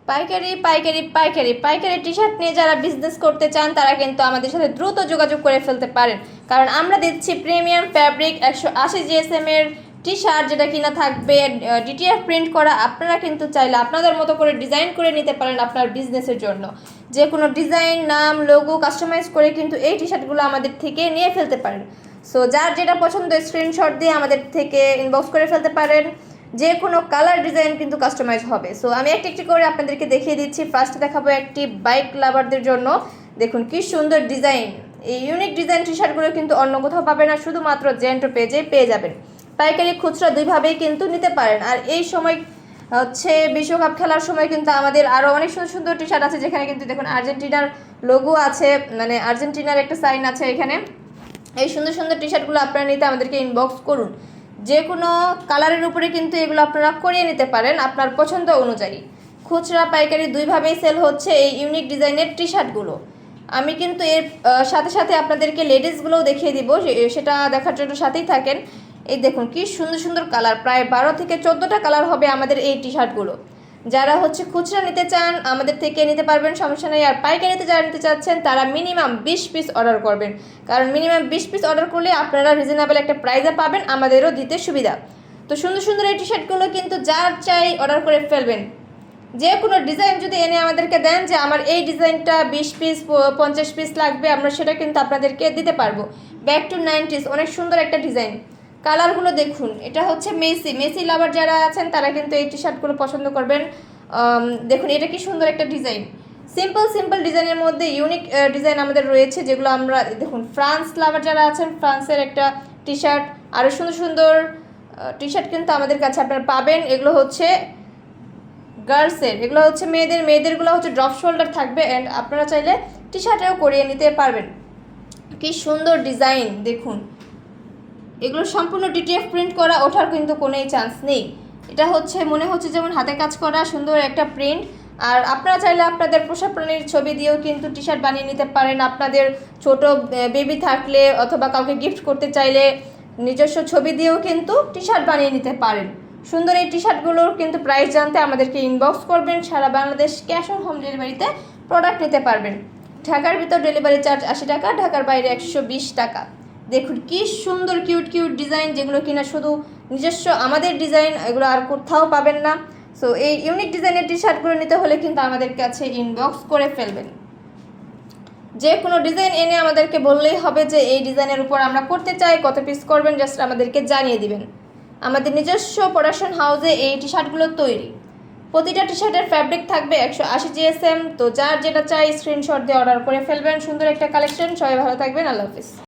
পাইকারি পাইকারি পাইকারি পাইকারি টি শার্ট নিয়ে যারা বিজনেস করতে চান তারা কিন্তু আমাদের সাথে দ্রুত যোগাযোগ করে ফেলতে পারেন, কারণ আমরা দিচ্ছি প্রিমিয়াম ফ্যাব্রিক 180 জিএসএম এর টি শার্ট, যেটা কিনা থাকবে ডিটিএফ প্রিন্ট করা। আপনারা কিন্তু চাইলে আপনাদের মতো করে ডিজাইন করে নিতে পারেন আপনার বিজনেসের জন্য। যে কোনো ডিজাইন, নাম, লোগো কাস্টমাইজ করে কিন্তু এই টি শার্টগুলো আমাদের থেকে নিয়ে ফেলতে পারেন। সো যার যেটা পছন্দ স্ক্রিনশট দিয়ে আমাদের থেকে ইনবক্স করে ফেলতে পারেন। যে কোনো কালার ডিজাইন কিন্তু কাস্টমাইজ হবে। সো আমি একটি একটি করে আপনাদেরকে দেখিয়ে দিচ্ছি। ফার্স্টে দেখাবো একটি বাইক লাভারদের জন্য। দেখুন কি সুন্দর ডিজাইন। এই ইউনিক ডিজাইন টি শার্টগুলো কিন্তু অন্য কোথাও পাবেন না, শুধুমাত্র জেন্টো পেজে পেয়ে যাবেন। পাইকারি খুচরা দুইভাবেই কিন্তু নিতে পারেন। আর এই সময় হচ্ছে বিশ্বকাপ খেলার সময় কিন্তু আমাদের আরও অনেক সুন্দর সুন্দর টি শার্ট আছে, যেখানে কিন্তু দেখুন আর্জেন্টিনার লোগো আছে, মানে আর্জেন্টিনার একটা সাইন আছে এখানে। এই সুন্দর সুন্দর টি শার্টগুলো আপনারা নিতে আমাদেরকে ইনবক্স করুন। যে কোনো কালারের উপরে কিন্তু এগুলো আপনারা করিয়ে নিতে পারেন আপনার পছন্দ অনুযায়ী। খুচরা পাইকারি দুইভাবেই সেল হচ্ছে এই ইউনিক ডিজাইনের টি শার্টগুলো। আমি কিন্তু এর সাথে সাথে আপনাদেরকে লেডিসগুলোও দেখিয়ে দিব, সেটা দেখার জন্য সাথেই থাকেন। এই দেখুন কি সুন্দর সুন্দর কালার, প্রায় 12 থেকে 14টা কালার হবে আমাদের এই টি শার্টগুলো। যারা হচ্ছে খুচরা নিতে চান আমাদের থেকে নিতে পারবেন, সমস্যা নেই। আর পাইকারিতে যারা নিতে চাচ্ছেন তারা মিনিমাম 20 পিস অর্ডার করবেন, কারণ মিনিমাম 20 পিস অর্ডার করলে আপনারা রিজনেবল একটা প্রাইসে পাবেন, আমাদেরও দিতে সুবিধা। তো সুন্দর সুন্দর এই টি শার্টগুলো কিন্তু যার চাই অর্ডার করে ফেলবেন। যে কোনো ডিজাইন যদি এনে আমাদেরকে দেন যে আমার এই ডিজাইনটা 20 পিস 50 পিস লাগবে, আমরা সেটা কিন্তু আপনাদেরকে দিতে পারবো। ব্যাক টু 90s, অনেক সুন্দর একটা ডিজাইন। কালারগুলো দেখুন, এটা হচ্ছে মেসি লাভার যারা আছেন তারা কিন্তু এই টি শার্টগুলো পছন্দ করবেন। দেখুন এটা কি সুন্দর একটা ডিজাইন। সিম্পল ডিজাইনের মধ্যে ইউনিক ডিজাইন আমাদের রয়েছে, যেগুলো আমরা দেখুন ফ্রান্স লাভার যারা আছেন, ফ্রান্সের একটা টি শার্ট, আরও সুন্দর সুন্দর টি শার্ট কিন্তু আমাদের কাছে আপনারা পাবেন। এগুলো হচ্ছে গার্লসের, এগুলো হচ্ছে মেয়েদেরগুলো হচ্ছে ড্রপ শোল্ডার থাকবে, অ্যান্ড আপনারা চাইলে টি শার্টেও করিয়ে নিতে পারবেন। কি সুন্দর ডিজাইন দেখুন। এগুলো সম্পূর্ণ ডিটিএফ প্রিন্ট করা, ওঠার কিন্তু কোনোই চান্স নেই। এটা হচ্ছে মনে হচ্ছে যেমন হাতে কাজ করা সুন্দর একটা প্রিন্ট। আর আপনারা চাইলে আপনাদের পোষা প্রাণীর ছবি দিয়েও কিন্তু টি শার্ট বানিয়ে নিতে পারেন। আপনাদের ছোট বেবি থাকলে অথবা কাউকে গিফট করতে চাইলে নিজস্ব ছবি দিয়েও কিন্তু টি শার্ট বানিয়ে নিতে পারেন। সুন্দর এই টি শার্টগুলোর কিন্তু প্রাইস জানতে আমাদেরকে ইনবক্স করবেন। সারা বাংলাদেশ ক্যাশ অন হোম ডেলিভারিতে প্রোডাক্ট নিতে পারবেন। ঢাকার ভিতর ডেলিভারি চার্জ 80 টাকা, ঢাকার বাইরে 120 টাকা। দেখুন কি সুন্দর কিউট ডিজাইন, যেগুলো কিনা শুধু নিজস্ব আমাদের ডিজাইন, এগুলো আর কোথাও পাবেন না। সো এই ইউনিক ডিজাইনের টি শার্টগুলো নিতে হলে কিন্তু আমাদের কাছে ইনবক্স করে ফেলবেন। যে কোনো ডিজাইন এনে আমাদেরকে বললেই হবে যে এই ডিজাইনের উপর আমরা করতে চাই, কত পিস করবেন জাস্ট আমাদেরকে জানিয়ে দিবেন। আমাদের নিজস্ব প্রোডাকশন হাউসে এই টি শার্টগুলো তৈরি। প্রতিটা টি শার্টের ফ্যাব্রিক থাকবে 180 জিএসএম। তো যার যেটা চাই স্ক্রিনশট দিয়ে অর্ডার করে ফেলবেন। সুন্দর একটা কালেকশন। সবাই ভালো থাকবেন, আল্লাহ হাফিজ।